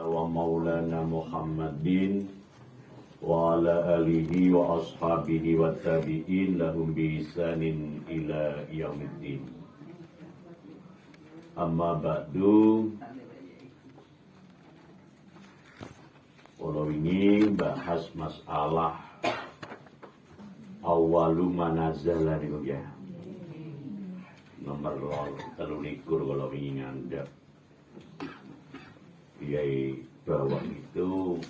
wa maulana Muhammadin wa ala alihi wa ashabihi wa tabi'in lahum bi ihsanin ila yaumiddin. Amma ba'du, kalau ini bahas masalah awalu manazala niku ya. Nomor 23 kalau ingin ngandap. Yai bahwa itu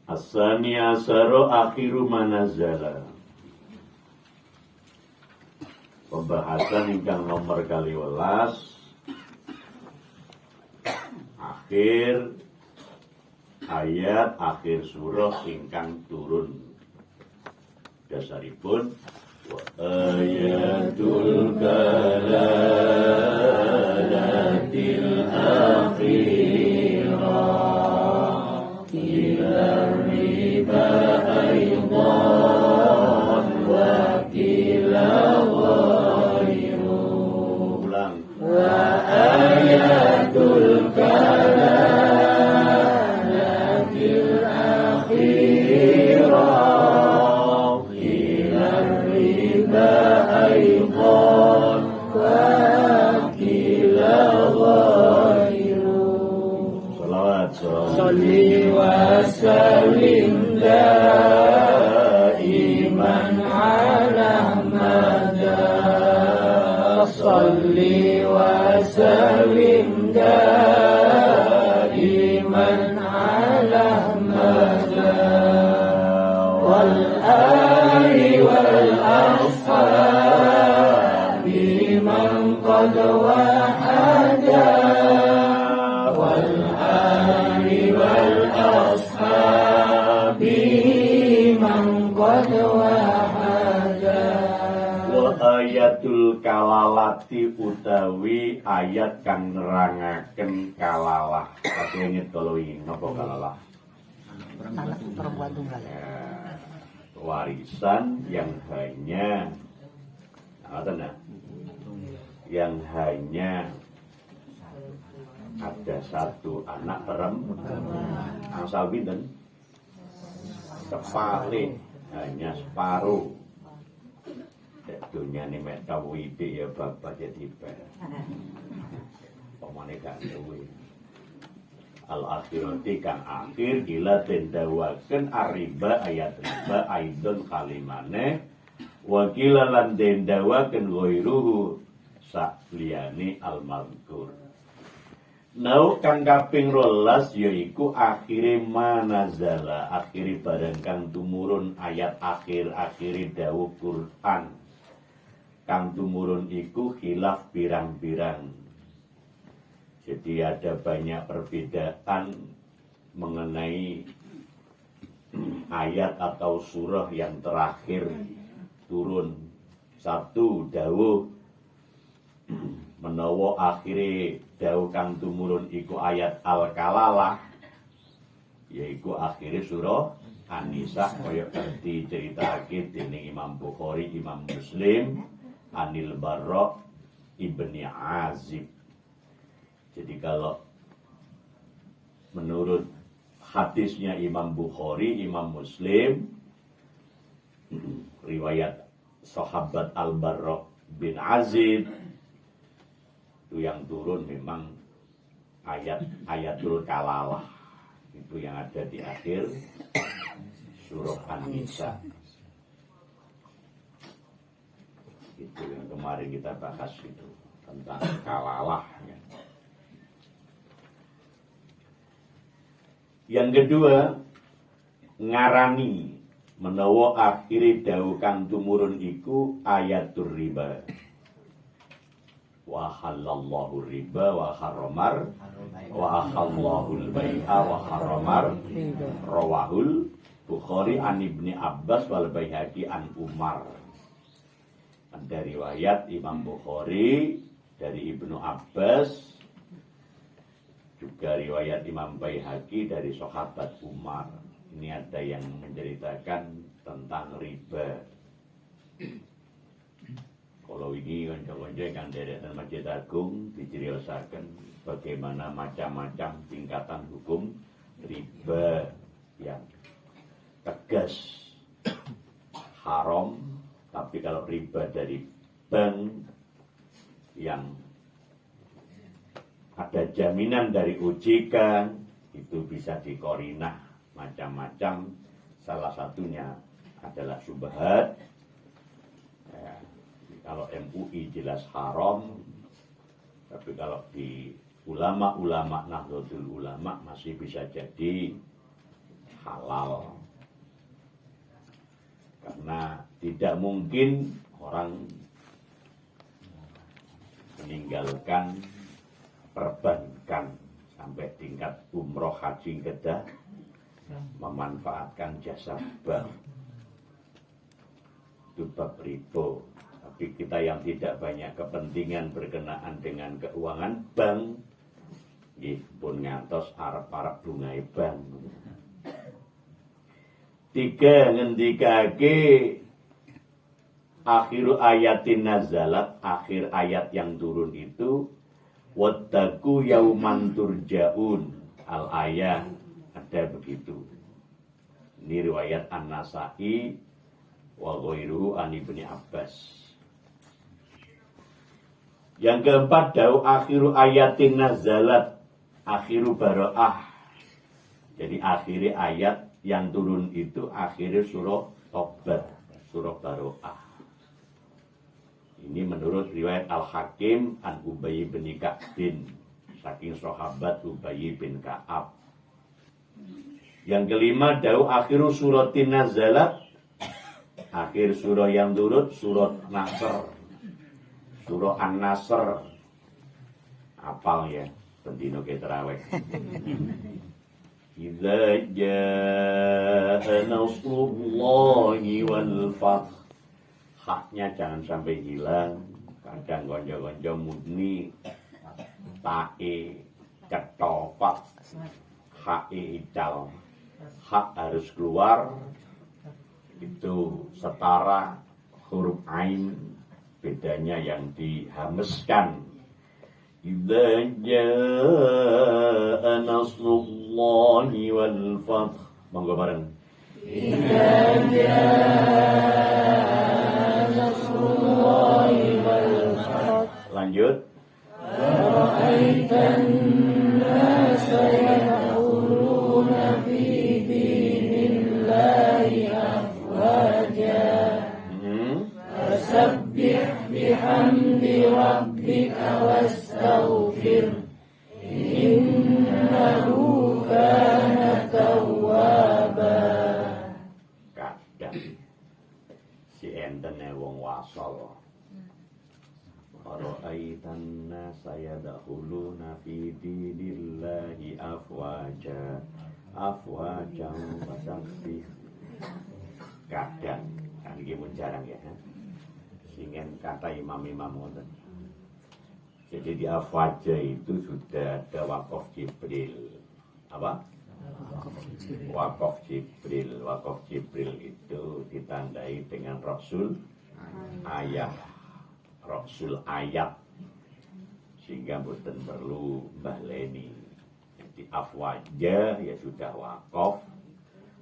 Asani asaro akhiru manazala. Pembahasan ingkang nomor 12 akhir ayat akhir surah ingkang turun. Dasaripun wa ayatul kalalatil akhirah ila riba aydan wa kila ghairu. Ulang. Wa ayatul kalalatil akhirah أيضا وكل غير صلوات صلي وسلم دائما على مدى صلي وسلم دائما على مدى والآل والأصحاب من قد وحدا والآل والأصحاب من قد وحدا. Wa ayatul kalalati utawi ayat kang nerangaken kalalah. Tapi inget kalau ingin napa kalalah? Anak perempuan tunggal. Warisan yang hanya yang hanya ada satu anak perempuan. Angsal pinten? Sepale, hanya separuh. Dunia ini mek kawiti ya bapak jadi ber. Pemane gak duwe. Al-akhirati kang akhir gila dendawaken ariba ayat riba aidon kalimane wakila lan dendawaken ghairuhu sakliyane al-mazkur. Nau kang kaping 12 yaiku akhire manazala, akhire barang kang tumurun ayat akhir-akhire dawuh Quran. Kang tumurun iku khilaf pirang-pirang. Jadi ada banyak perbedaan mengenai ayat atau surah yang terakhir turun. Satu dawuh menawa akhire dawuh kang tumurun iku ayat Al-Kalalah, yaiku akhire surah An-Nisa kaya diceritake dening Imam Bukhari, Imam Muslim, Anil Barra Ibni Azib. Jadi kalau menurut hadisnya Imam Bukhari, Imam Muslim, riwayat sahabat Al-Barra bin Azib, itu yang turun memang ayatul kalalah. Itu yang ada di akhir surah An-Nisa. Itu yang kemarin kita bahas itu tentang kalalah. Yang kedua, ngarani menawa akhiri dawuh kang tumurun iku ayatul riba. Wa halallahu riba wa haramar wa ahallahu al-bai'a wa haramar rawahul Bukhari an Ibni Abbas wal Baihaqi an Umar. Ada riwayat Imam Bukhari dari Ibnu Abbas, juga riwayat Imam Baihaqi dari sahabat Umar. Ini ada yang menceritakan tentang riba. konco-konco ingkang deretan Masjid Agung diciriosaken bagaimana macam-macam tingkatan hukum riba yang tegas haram, tapi kalau riba dari bank yang ada jaminan dari OJK itu bisa dikorinah macam-macam. Salah satunya adalah syubhat. Ya, kalau MUI jelas haram, tapi kalau di ulama-ulama Nahdlatul Ulama masih bisa jadi halal. Karena tidak mungkin orang meninggalkan perbankan sampai tingkat umroh haji kedah memanfaatkan jasa bank. Itu bab riba. Tapi kita yang tidak banyak kepentingan berkenaan dengan keuangan bank, pun ngantos arep-arep bungai bank. 3 ngendikake akhiru ayatin nazalat, akhir ayat yang turun itu wattaqu yauman turja'un, al ayat ada begitu. Ini riwayat An-Nasa'i wa ghairuhu an Ibnu Abbas. Yang keempat dau akhiru ayatin nazalat, akhiru baro'ah. Jadi akhiri ayat yang turun itu akhirnya surah Tobat, surah Baro'ah. Ini menurut riwayat Al-Hakim an Ubay bin Ka'bin, saking sahabat Ubay bin Ka'ab. Yang kelima dau akhiru suratin nazalat, akhir surah yang turun surat Nasr, surah An-Nasr. Apal ya, pendino ke terawih. Idza jaa nasrullahi wal fath. Haknya jangan sampai hilang. Kadang konco-konco murni tae ketoprak, hae ical. Hak harus keluar. Itu setara huruf ain, bedanya yang dihameskan. Idza jaa nasrullahi wal fath. Monggo bareng. Idza jaa nasrullahi wal fath. Lanjut. Ra'aitan nasa yadkhuluna fi dinillahi afwaja. Fasabbih bihamdi rabbika wastaghfir innahu kana tawwaba. Kadang si entene wong wasol Ra'aitan nasa yadkhuluna fi dinillahi afwaja afwajan fasabbih. Kadang kan iki mun jarang ya. Singen kata imam-imam ngoten. Jadi di afwaja itu sudah ada wakaf Jibril. Apa? Wakaf Jibril. Wakaf Jibril itu ditandai dengan Rasul ayat. Rasul ayat. Sehingga mboten perlu baleni. Jadi afwaja ya sudah wakaf,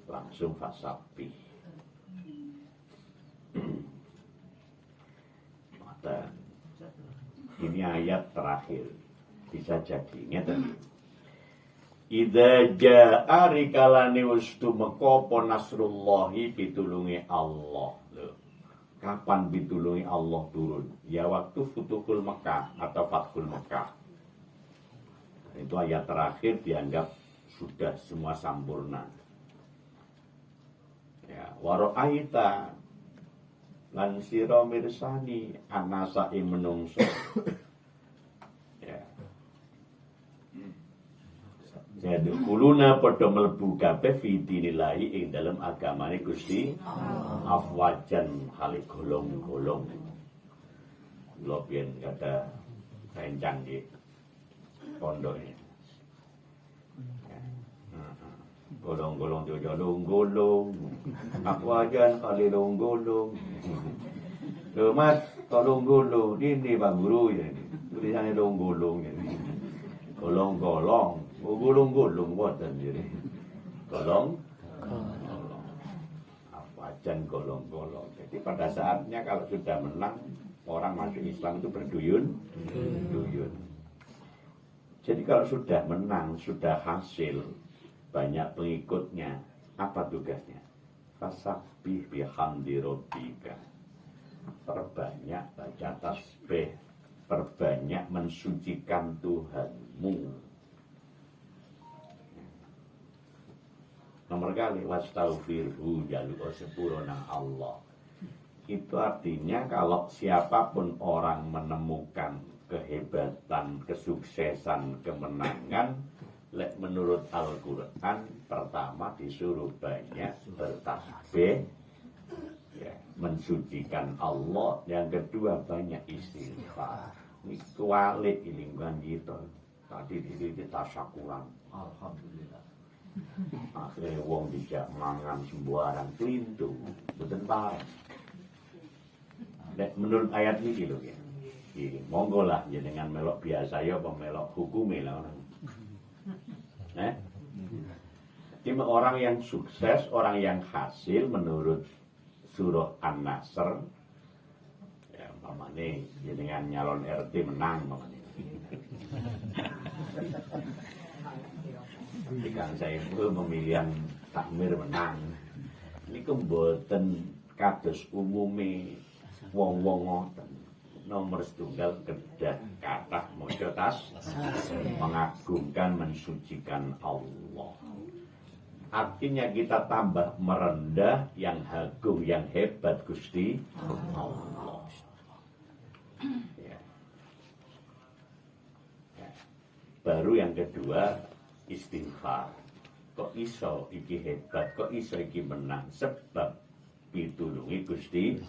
langsung fasabbih. Ini ayat terakhir. Bisa jadi ngeten. Idza jaa rikalane ustu mekopo nasrullahi pitulungi Allah. Loh. Kapan pitulungi Allah turun? Ya waktu Futuhul Mekah atau Fathul Mekah. Itu ayat terakhir dianggap sudah semua sempurna. Ya, waro'aita lan sira mirsani anasa menungso. Ya. Jadi kuluna padha mlebu kabeh fi dinillahi ing dalem agamane Gusti afwajan hale golong-golong. Kula biyen kata rencang di pondok ini. Golong-golong jojo golong. Afwajan hale golong. Loh Mas, tolong gulung. Ini Pak Guru ya. Tulisannya dong gulung ya. Golong-golong. Oh, gulung-gulung boten jadi. Golong. Apa aja golong-golong. Jadi pada saatnya kalau sudah menang, orang masuk Islam itu berduyun. Duyun. Jadi kalau sudah menang, sudah hasil, banyak pengikutnya, apa tugasnya? Fasabbih bihamdi rabbika. Perbanyak baca tasbih, perbanyak mensucikan Tuhanmu. Nomor kali wastaghfirhu, jaluk sepuro nang Allah. Itu artinya kalau siapapun orang menemukan kehebatan, kesuksesan, kemenangan, menurut Al-Quran pertama disuruh banyak bertasbih, ya, mensucikan Allah. Yang kedua banyak istighfar. Ini kualik di lingkungan kita. Tadi di tasyakuran, alhamdulillah. Akhirnya wong dijak mangan sembarang kelintu, betul parah. Menurut ayat ini gitu ya. Monggo lah jenengan melok biasa ya apa melok hukume lah orang. Cuma orang yang sukses, orang yang hasil menurut surah An-Nasr, ya mamane jenengan nyalon RT menang mamane. Ketika saya itu pemilihan takmir menang. Ini kemboten kados umumi wong-wong ngoten. Nomor setunggal kedah kathah maca mengagungkan, mensucikan Allah. Artinya kita tambah merendah yang agung, yang hebat Gusti Allah. Ya. Ya. Baru yang kedua istighfar. Kok iso iki hebat, kok iso iki menang? Sebab pitulungi Gusti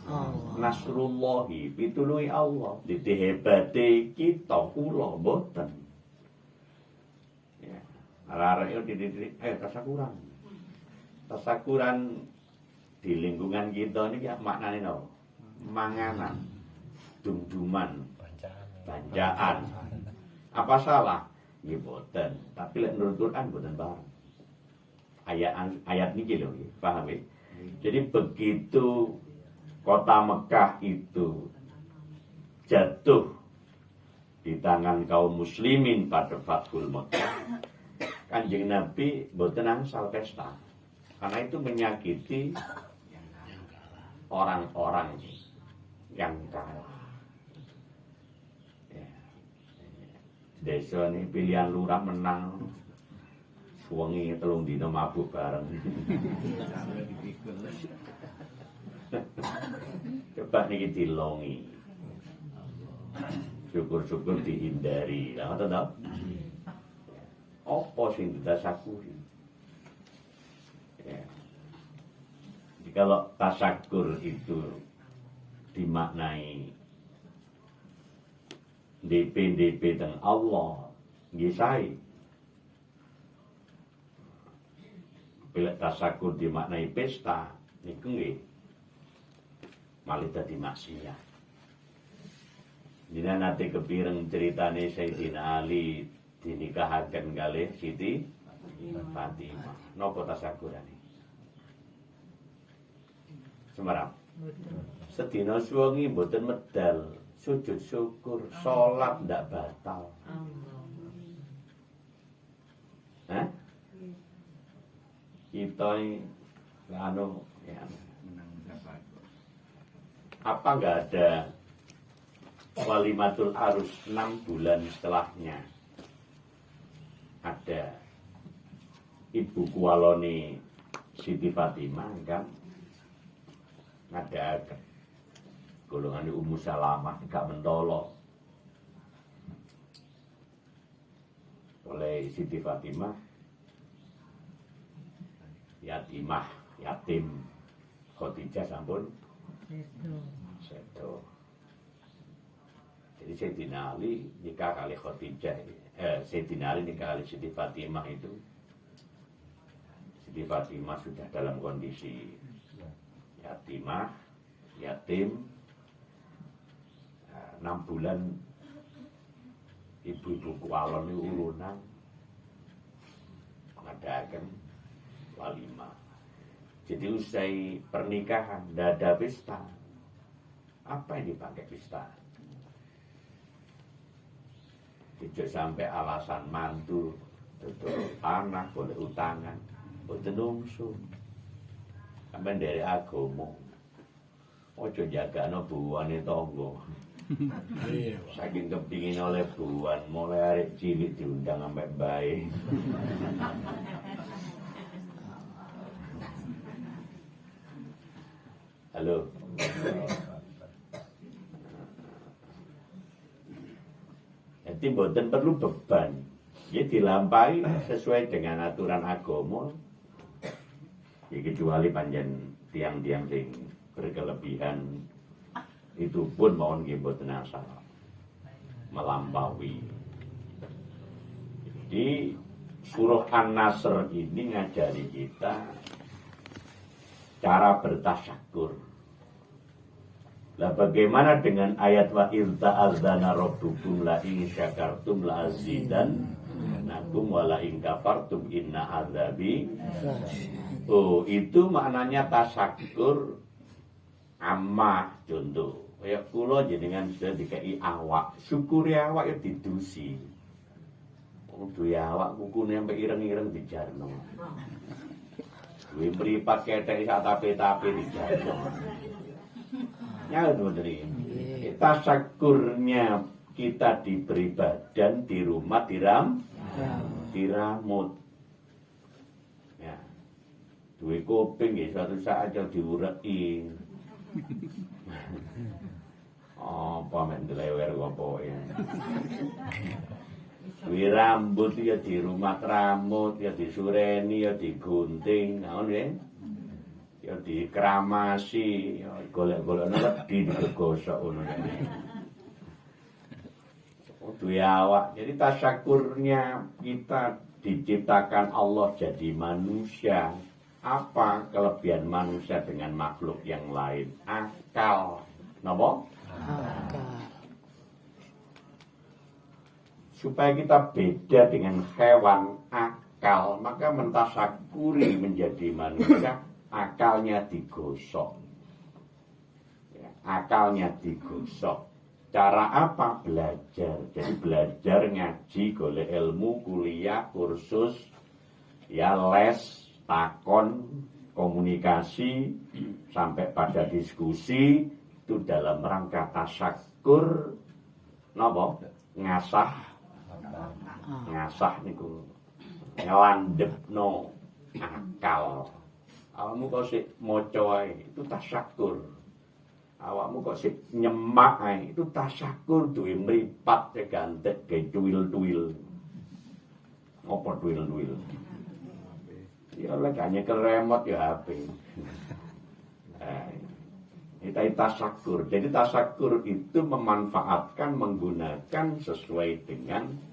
Nasrullahi, pitulungi Allah. Dadi hebate kita kula mboten. Ya, arek-arek dididik tasakuran. Tasakuran di lingkungan kita ini ya maknane no. Manganan, dumduman, banjaan. Apa salah? Ya mboten. Tapi lek menurut Quran mboten bareng. Ayat niki lho, paham ya? Jadi begitu kota Mekah itu jatuh di tangan kaum muslimin pada Fathul Mekah, Kanjeng Nabi mboten angsal pesta. Karena itu menyakiti orang-orang yang kalah. Ya. Desa ini pilihan lurah menang, suwengi telung dina mabuk bareng. Coba niki dilongi. Syukur-syukur dihindari. Lah ngoten to? Apa sing ditasakuri? Ya. Jadi kalau tasakur itu dimaknai DP teng Allah, nggih sae. Bila tasakur dimaknai pesta, niku nggih malih dadi maksiat. Dina nate kepireng ceritane Sayyidina Ali dinikahaken kalih Siti Fatimah. Napa tasakurane? Semarang. Sedina suwengi mboten medal, sujud syukur, salat ndak batal. Hah? Kita ini ya, apa nggak ada walimatul arus 6 bulan setelahnya ada ibu kualoni Siti Fatimah kan ada golongan Ummu Salamah gak mentolo oleh Siti Fatimah yatim Khadijah sampun sedo. Jadi Sayyidina Ali nikah kali Khadijah, Sayyidina Ali nikah kali Siti Fatimah itu Siti Fatimah sudah dalam kondisi yatim 6 bulan ibu-ibu kualon itu urunan ngadakan walimah. Jadi usai pernikahan tidak ada pesta. Apa yang dipakai pesta? Tidak sampai alasan mantu tutur anak boleh utangan boten nungsu sampai dari agama ojo jagano buwane tangga. Saking kepingin oleh buan mulai arek cilik diundang sampai bae. Halo. Jadi mboten perlu beban. Ya dilampahi sesuai dengan aturan agama. Ya kecuali panjen tiang-tiang sing berkelebihan itu pun mohon nggih mboten asal melampaui. Jadi surah An-Nasr ini ngajari kita cara bertasyakur. Lah bagaimana dengan ayat wa il ta'adzana rabbukum la in syakartum la azidannakum wa la in kafartum inna adzabi. Oh, itu maknanya tasyakur amma contoh. Kayak kula jenengan sudah dikai awak, syukuri awak ya didusi. Duwe awak kukune sampai ireng-ireng dijarno. Duwe mripat ketek sak tape-tape dijarno. Ya bener. Tasyakurnya kita diberi badan di rumah diramut. Ya. Duwe kuping ya suatu saat aja diureki. Apa men delewer apa ya. Duwe rambut ya di rumah keramut, ya disureni, ya digunting, ngono ya. Ya dikramasi, ya golek-golekno wedi digosok ngono ya. Duwe awak. Jadi tasyakurnya kita diciptakan Allah jadi manusia. Apa kelebihan manusia dengan makhluk yang lain? Akal. Napa? Akal. Supaya kita beda dengan hewan akal, maka mentasyakuri menjadi manusia, akalnya digosok. Ya, akalnya digosok. Cara apa? Belajar. Jadi belajar ngaji, golek ilmu, kuliah, kursus, ya les, takon, komunikasi, sampai pada diskusi, itu dalam rangka tasyakur, napa? Ngasah niku ngelandepno akal. Awakmu kok sik maca ae itu tasyakur. Awakmu kok sik nyemak ae itu tasyakur, duwe mripat gantek ge tuwil-tuwil. Apa tuwil-tuwil? Ya lek nyekel remote ya HP. Kita tasyakur. Jadi tasyakur itu memanfaatkan, menggunakan sesuai dengan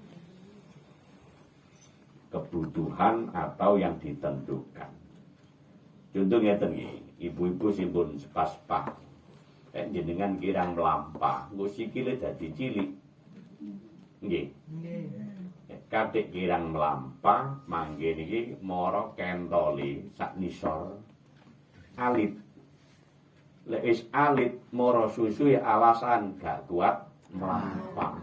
kebutuhan atau yang ditentukan. Contohnya tadi, ibu-ibu simpun sepas-pas, jenengan kirang melampah, nggo sikile dadi cilik. Nggih. Katik kirang melampah, mangke niki mara kentoli sak nisor alit. Lek wis alit mara susu ya alasan gak kuat melampah.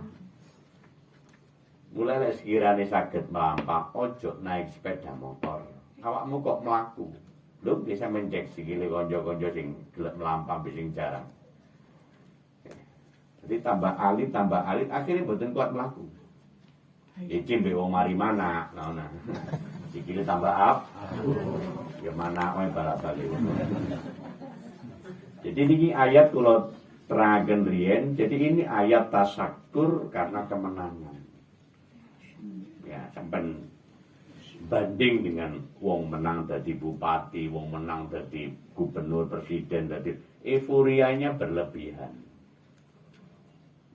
Mulai lek sekirane saged melampah, ojo naik sepeda motor. Awakmu kok mlaku. Lho bisa mencek sikile kanca-kanca sing gelem melampah sing jarang. Jadi tambah alit, akhirnya mboten kuat mlaku. Iki mbek wong mari mana, ngono. Sikile tambah ya mana wae balak-balik. Jadi ini ayat kula terangaken riyen, jadi ini ayat tasyakur karena kemenangan. Ya, sampai banding dengan wong menang dadi bupati, wong menang dadi gubernur, presiden, dadi euforianya berlebihan.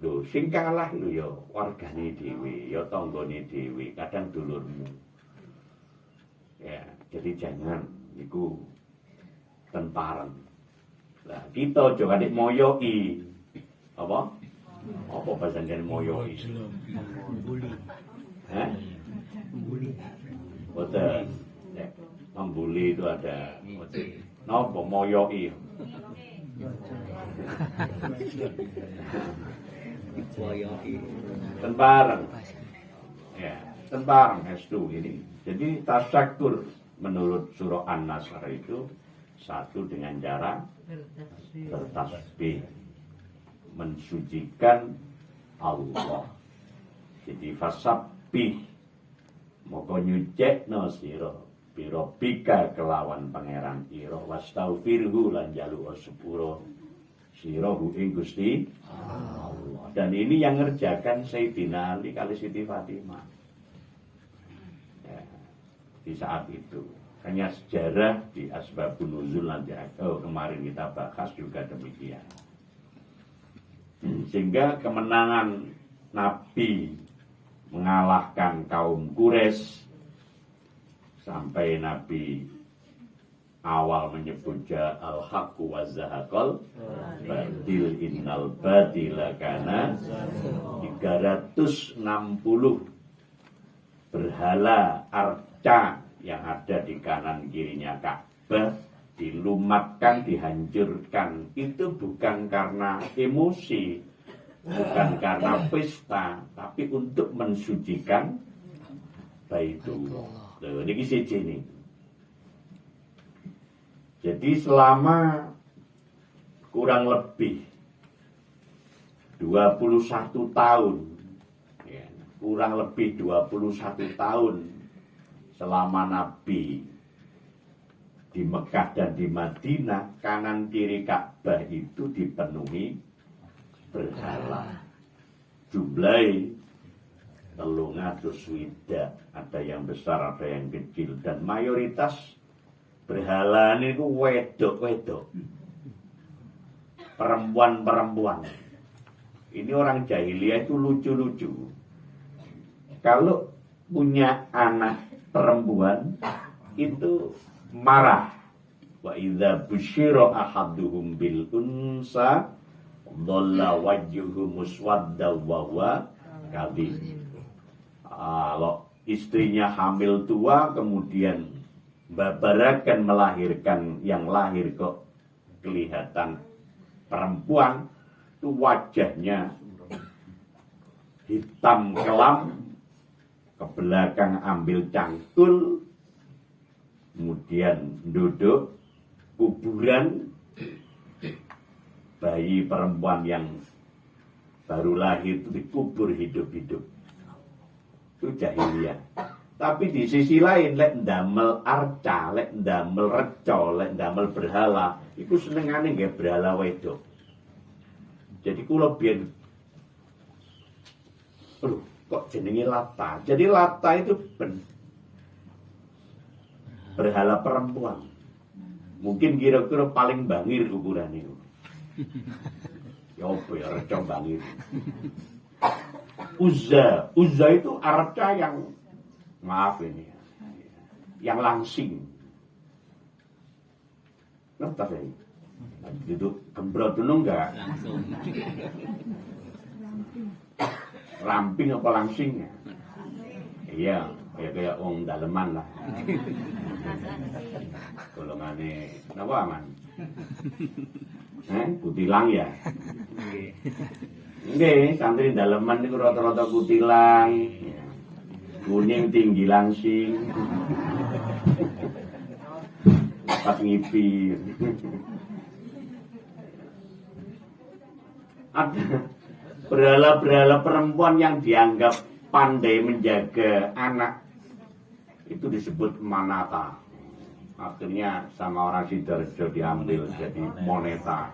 Lho, sing kalah lho ya wargane dhewe, ya tanggane dhewe, kadang dulurmu. Ya, jadi jangan niku temparan. Lah kita aja kadek moyoki apa? Apa bahasane moyoi? Membuli. Hah? Membuli. Boten. Ya, membuli itu ada. Napa moyoi? Tembareng. Ya, tembareng estu ini. Jadi tasyakur menurut surah An-Nasr itu satu dengan cara bertasbih, mensucikan Allah. Jadi fasabbih moko nyucekno sira pira bika kelawan pangeran ira wastaghfirhu lan jalu sepuro sira ing Gusti Allah. Dan ini yang ngerjakan Sayyidina Ali kali Siti Fatimah. Ya, di saat itu hanya sejarah di Asbabun Nuzul nanti kemarin kita bahas juga demikian. Sehingga kemenangan Nabi mengalahkan kaum Quraisy sampai Nabi awal menyebut ja'al haqqu wa zahaqal batil innal batila kana 360 berhala arca yang ada di kanan kirinya Ka'bah dilumatkan, dihancurkan. Itu bukan karena emosi, bukan karena pesta, tapi untuk mensucikan Baitullah. Loh, ini siji nih. Jadi selama kurang lebih 21 tahun, ya, kurang lebih 21 tahun selama Nabi di Mekah dan di Madinah, kanan kiri Ka'bah itu dipenuhi berhala. Jumlahnya 300 swidak, ada yang besar, ada yang kecil, dan mayoritas berhala ini ku wedok-wedok, perempuan-perempuan. Ini orang jahiliyah itu lucu-lucu. Kalau punya anak perempuan itu marah. Wa idza busyira ahaduhum bil unsa dhalla wajhuhu muswadda wa huwa kadhib. Kalau istrinya hamil tua kemudian babarakan melahirkan, yang lahir kok kelihatan perempuan, itu wajahnya hitam kelam, ke belakang ambil cangkul, kemudian duduk kuburan bayi perempuan yang baru lahir itu dikubur hidup-hidup. Itu jahiliyah. Tapi di sisi lain lek ndamel arca, lek ndamel reca, lek ndamel berhala, iku senengane nggih berhala wedok. Jadi kula biyen kok jenenge Lata. Jadi Lata itu berhala perempuan. Mungkin kira-kira paling bangir ukuran itu. Ya apa ya reca bangir. Uzza itu arca yang, maaf ini, yang langsing. Ngerti saya? Itu gembrot dulu enggak? Ramping apa langsingnya? Iya, kayak wong daleman lah. Golongane napa aman? Kutilang ya? Nggih, santri daleman niku rata-rata kutilang. Kuning tinggi langsing. Pas ngipir. Ada berhala-berhala perempuan yang dianggap pandai menjaga anak, itu disebut manata. Akhirnya sama orang Sidoarjo diambil jadi moneta.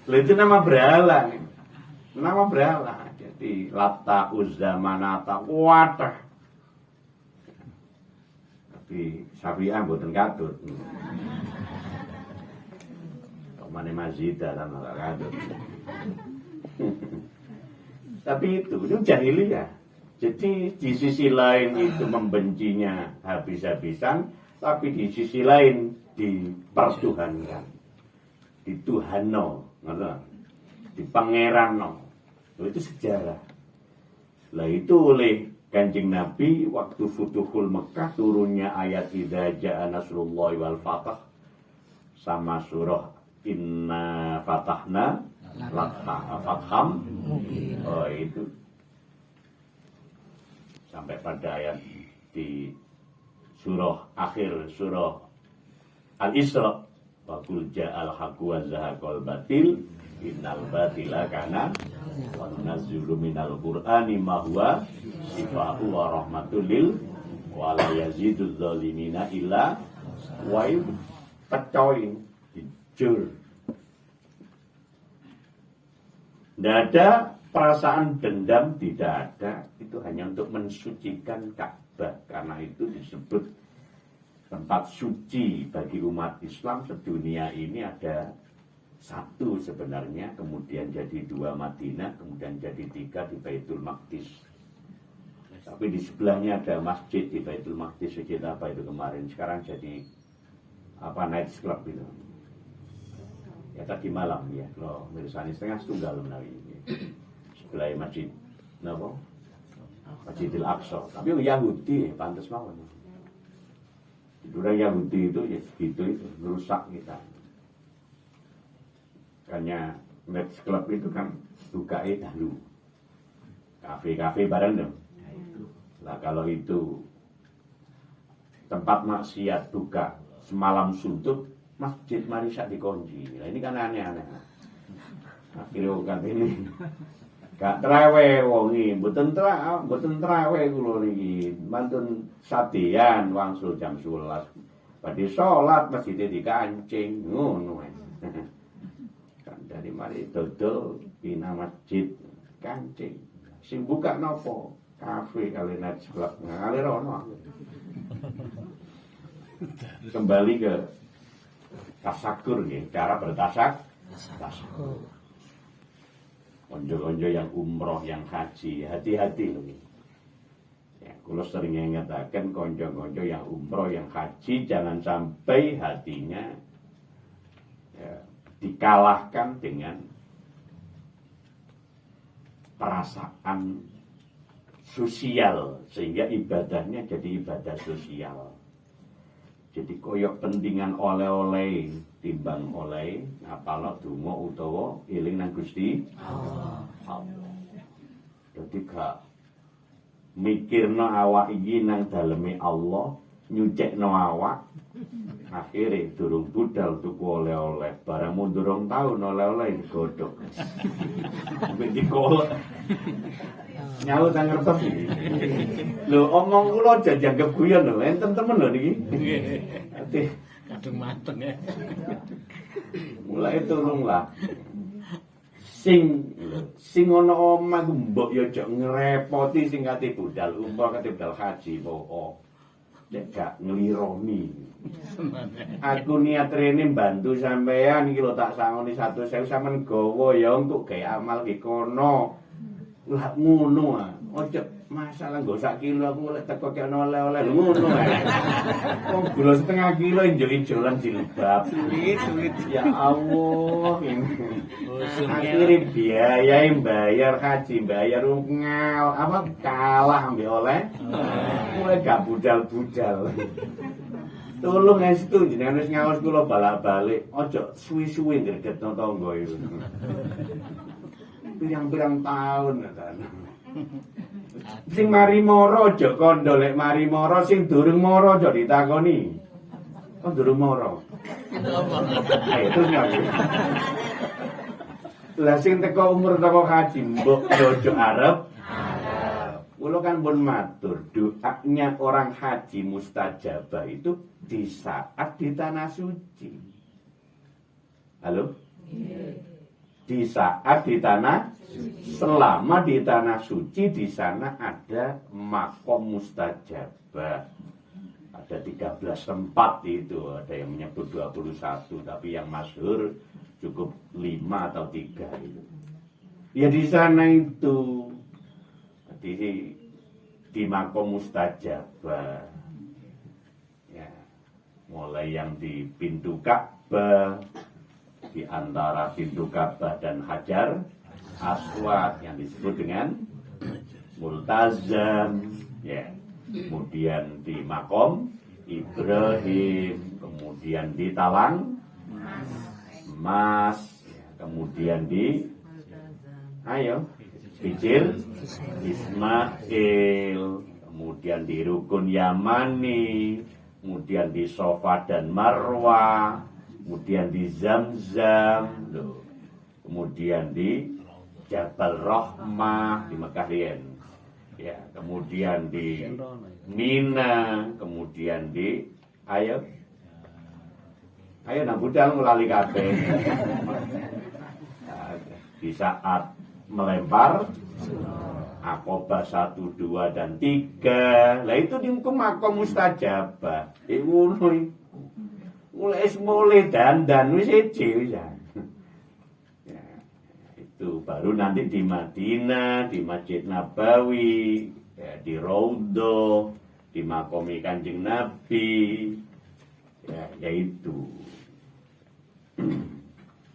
Itu nama berhala. Nama berhala. Jadi Lata, Uzza, Manata, wadah. Tapi Syafi'ah mboten katut. Mane Mazidah dan katut. Tapi itu jahiliyah. Jadi di sisi lain itu membencinya habis-habisan, tapi di sisi lain dipertuhankan. Dituhanno, ngerti? di pangeran no. Itu sejarah. Lah itu oleh Kanjeng Nabi waktu Futuhul Mekah turunnya ayat idza jaa nasrullahi wal fath sama surah Inna Fatahna laka fatham. Oh itu sampai pada ayat di surah akhir surah Al-Isra wa qul ja'al haqqu wa zahaqal batil innal batila kana wa nunazzilu minal qur'ani ma huwa shifaa'u wa rahmatul lil wa la yaziduz zalimina illa wa pecoin jujur. Tidak ada perasaan dendam, tidak ada. Itu hanya untuk mensucikan Ka'bah. Karena itu disebut tempat suci bagi umat Islam sedunia ini ada satu sebenarnya, kemudian jadi 2 Madinah, kemudian jadi 3 di Baitul Maqdis. Tapi di sebelahnya ada masjid di Baitul Maqdis, masjid apa itu kemarin, sekarang jadi apa night club itu. Ya tadi malam ya, kalau mirsani setengah menawi sebelah masjid, napa? Masjidil Aqsa. Tapi Yahudi pantas mawon. Orang Yahudi itu ya begitu itu merusak kita. Makanya night club itu kan bukae dahulu. Kafe-kafe bareng dong. Nah kalau itu tempat maksiat buka semalam suntuk, masjid marisak dikunci. Nah ini kan aneh-aneh. Akhirnya kan ini gak terawih wongi, mboten terawih kula niki. Mantun sadean wangsul jam 11. Badhe salat masjid dikancing ngono ae. Kan dari mari dodol pina masjid kancing. Sing buka napa? Kafe kali night club ngalir ono. Kembali ke tasakur nggih, cara bertasakur. Konjo-konjo yang umroh, yang haji, hati-hati loh. Ya, kalau sering ngatakan konjo-konjo yang umroh, yang haji, jangan sampai hatinya ya, dikalahkan dengan perasaan sosial, sehingga ibadahnya jadi ibadah sosial. Jadi koyok pentingan oleh-oleh timbang oleh apalo donga utawa eling nang Gusti Allah. Dadi gak mikirno awak iki nang daleme Allah, nyucekno awak. Akhire durung budal tuku oleh-oleh, barang durung taun oleh-oleh digodhog. Mbek dikolek. Nyaut nang ngertos iki. Lho omong kula janggep guyon lho, enten temen lho niki. Nggih. Kadung mateng ya. Mulai tulunglah. Sing ana omah ku mbok ya aja ngrepoti sing kate budal umroh kate budal haji pokok. Nek gak nglironi. Aku niat rene bantu sampean iki lho tak sangoni 100.000 sampean gawa ya untuk gawe amal ki kono. Lah ngono ah. Ojo masalah nggo sak kilo aku lek teko kek oleh-oleh ngono ae. Wong gula setengah kilo injol-injolan jilbab. Sulit. Ya Allah. Akhirnya biaya bayar haji, bayar ngal apa kalah ambek oleh. Mulai gak budal-budal. Tolong estu jenengan wis ngaos kula balak-balik. Ojo suwi-suwi ngregetno tangga iku. Pirang-pirang tahun kan. Sing mari moro aja kandha lek mari moro, sing durung moro aja ditakoni. Kok durung moro? Ayo terus nyawi. Lah sing teko umur teko haji mbok aja arep. Kula kan pun matur, doanya orang haji mustajabah itu di saat di tanah suci. Halo? Di saat di tanah, selama di tanah suci, di sana ada makom mustajabah. Ada 13 tempat itu, ada yang menyebut 21, tapi yang masyhur cukup 5 atau 3 itu. Ya di sana itu, di makom mustajabah. Ya, mulai yang di pintu Ka'bah, di antara pintu Ka'bah dan Hajar Aswad yang disebut dengan Multazam, ya. Kemudian di Makom Ibrahim, kemudian di Talang Mas, kemudian di Hijr Ismail, kemudian di Rukun Yamani, kemudian di Sofa dan Marwah, kemudian di Zamzam, kemudian di Jabal Rahmah di Mekah Rien, ya, kemudian di Mina, kemudian di ayo nang budal ngelali kabeh. Di saat melempar Aqobah 1, 2, dan 3. Lah itu di makom mustajabah. Ngono iki. Mulai dandan wis siji ya. Itu baru nanti di Madinah, di Masjid Nabawi, ya, di Raudhah, di makomi Kanjeng Nabi. Ya, yaitu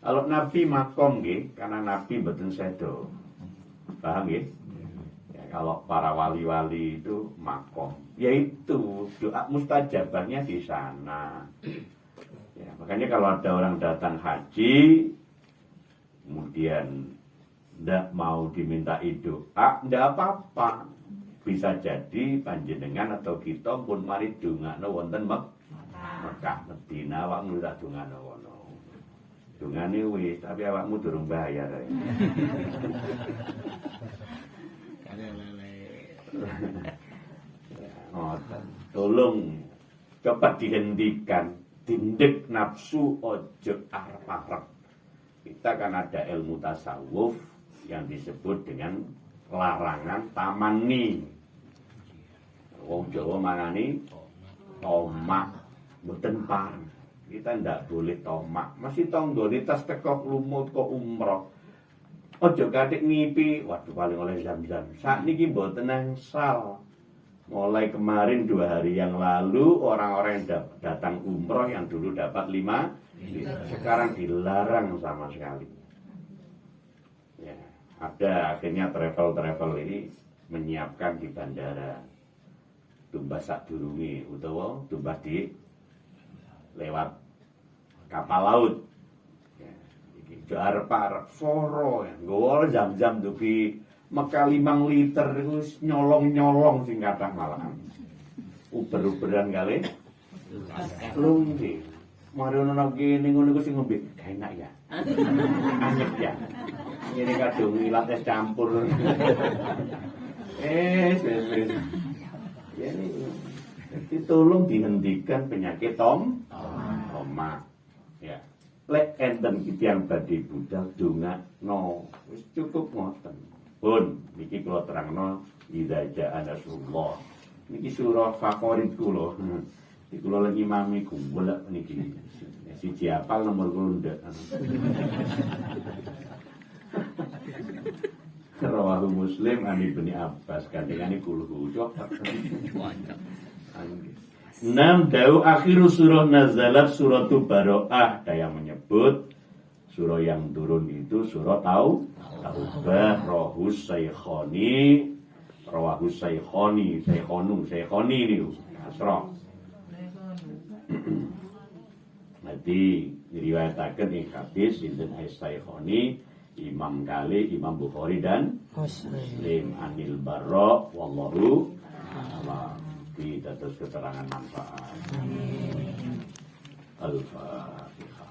kalau Nabi makom nggih, karena Nabi mboten sedo. Paham nggih? Ya, kalau para wali-wali itu makom, yaitu doa mustajabahnya di sana. Ya, makanya kalau ada orang datang haji, kemudian tidak mau diminta doa, tidak apa-apa. Bisa jadi panjenengan atau kita pun mari dongakno wonten Mekah Madinah, awakmu tak dongakno kono. Dongane wis, tapi awakmu durung bayar. Tolong coba dihentikan, tindik nafsu ojo arep-arep. Kita kan ada ilmu tasawuf yang disebut dengan larangan tamani. Wong Jawa mangani tomak, mboten pareng. Kita ndak boleh tomak. Masih tonggone tas teko lumut kok umroh. Ojo katik ngipi, waduh paling oleh Zam-Zam. Sakniki mboten angsal. Mulai kemarin 2 hari yang lalu orang-orang yang datang umroh yang dulu dapat 5 sekarang dilarang sama sekali. Ya, ada akhirnya travel ini menyiapkan di bandara tumbas sadurunge utawa tumbas di lewat kapal laut. Ya, iki arep-arep soro ya, nggawa Zam-Zam dugi Mekah 5 liter itu nyolong-nyolong sing kathah malahan. Uber-uberan kali. Lungge. Mari ono kene ngono iku sing ngombe gak enak ya. Anyep ya. Ngene kadung ilat es campur. Wis. Ya ini tolong dihentikan penyakit tomak. Ya. Lek enten tiyang badhe budal dongakno. Wis cukup ngoten. Pun niki kula terangno idza jaa nasrullah. Niki surah favorit kula. Iki kula lagi imami golek niki. Siji apal nomor kula ndak. Rawahu Muslim an Ibnu Abbas kandhane kula ucap. Nam dau akhir surah nazalat suratul Baroah yang menyebut surah yang turun itu surah Taubah Rohus Saykhoni Rawahus Saykhoni niku asra. Nanti diriwayataken ing hadis sinten Saykhoni Imam Imam Bukhari dan Muslim anil Barra wallahu a'lam. Di atas keterangan manfaat. Al-Fatihah.